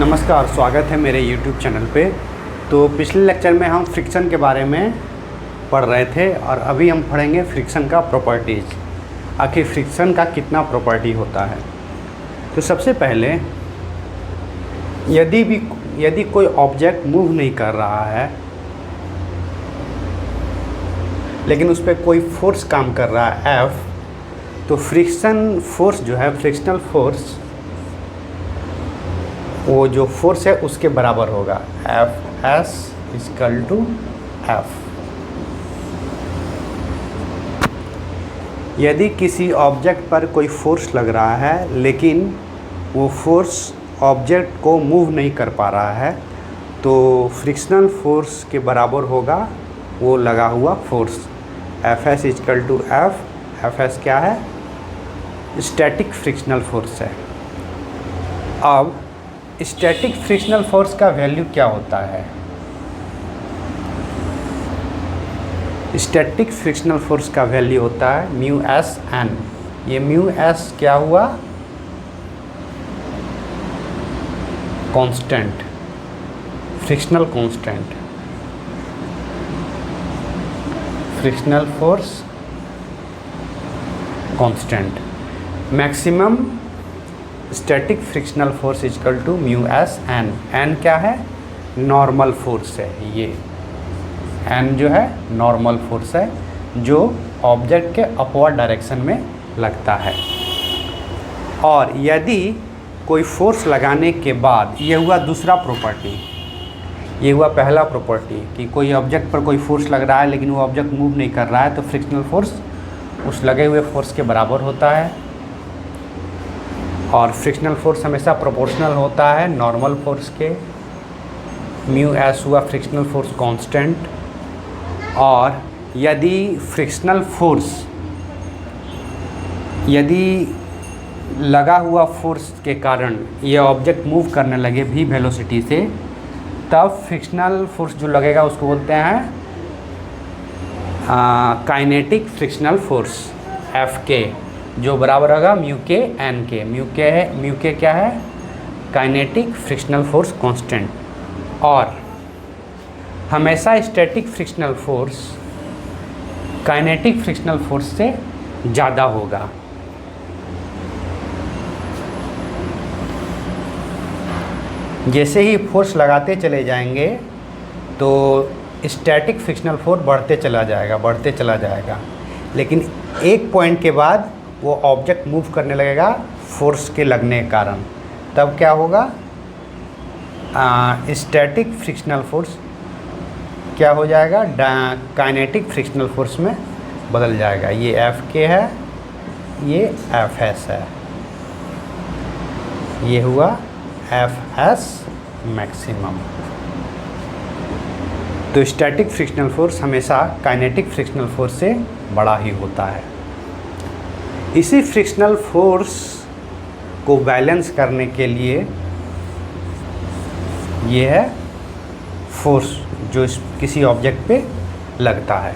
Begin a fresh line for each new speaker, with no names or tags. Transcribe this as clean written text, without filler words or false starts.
नमस्कार, स्वागत है मेरे YouTube चैनल पे। तो पिछले लेक्चर में हम फ्रिक्शन के बारे में पढ़ रहे थे और अभी हम पढ़ेंगे फ्रिक्शन का प्रॉपर्टीज़। आखिर फ्रिक्शन का कितना प्रॉपर्टी होता है। तो सबसे पहले यदि कोई ऑब्जेक्ट मूव नहीं कर रहा है लेकिन उस पर कोई फोर्स काम कर रहा है F, तो फ्रिक्शन फोर्स जो है, फ्रिक्शनल फोर्स, वो जो फोर्स है उसके बराबर होगा Fs = F। यदि किसी ऑब्जेक्ट पर कोई फोर्स लग रहा है लेकिन वो फोर्स ऑब्जेक्ट को मूव नहीं कर पा रहा है, तो फ्रिक्शनल फोर्स के बराबर होगा वो लगा हुआ फोर्स। Fs = F। Fs क्या है? स्टैटिक फ्रिक्शनल फोर्स है। अब स्टैटिक फ्रिक्शनल फोर्स का वैल्यू क्या होता है? स्टैटिक फ्रिक्शनल फोर्स का वैल्यू होता है μSn। ये μS क्या हुआ? Constant, frictional constant, frictional force constant. Maximum static frictional force = μSn। n क्या है? नॉर्मल फोर्स है। ये n जो है नॉर्मल फोर्स है जो ऑब्जेक्ट के अपवर्ड डायरेक्शन में लगता है। और यदि कोई फोर्स लगाने के बाद, ये हुआ दूसरा प्रॉपर्टी, ये हुआ पहला प्रॉपर्टी कि कोई ऑब्जेक्ट पर कोई फोर्स लग रहा है लेकिन वो ऑब्जेक्ट मूव नहीं कर रहा है, तो फ्रिक्शनल फोर्स उस लगे हुए फोर्स के बराबर होता है। और फ्रिक्शनल फोर्स हमेशा प्रोपोर्शनल होता है नॉर्मल फोर्स के। μS हुआ फ्रिक्शनल फोर्स कांस्टेंट। और यदि फ्रिक्शनल फोर्स, यदि लगा हुआ फोर्स के कारण ये ऑब्जेक्ट मूव करने लगे भी वेलोसिटी से, तब फ्रिक्शनल फोर्स जो लगेगा उसको बोलते हैं काइनेटिक फ्रिक्शनल फोर्स Fk, जो बराबर होगा μkn के। μk क्या है? Kinetic frictional force constant. और हमेशा static frictional force kinetic frictional force से ज़्यादा होगा। जैसे ही फोर्स लगाते चले जाएंगे तो स्टैटिक फ्रिक्शनल फोर्स बढ़ते चला जाएगा, लेकिन एक पॉइंट के बाद वो ऑब्जेक्ट मूव करने लगेगा फोर्स के लगने के कारण। तब क्या होगा? स्टैटिक फ्रिक्शनल फोर्स क्या हो जाएगा? काइनेटिक फ्रिक्शनल फोर्स में बदल जाएगा। ये Fk है, ये Fs है, ये हुआ Fs मैक्सिमम। तो स्टैटिक फ्रिक्शनल फोर्स हमेशा काइनेटिक फ्रिक्शनल फोर्स से बड़ा ही होता है। इसी फ्रिक्शनल फोर्स को बैलेंस करने के लिए ये है फोर्स जो किसी ऑब्जेक्ट पे लगता है।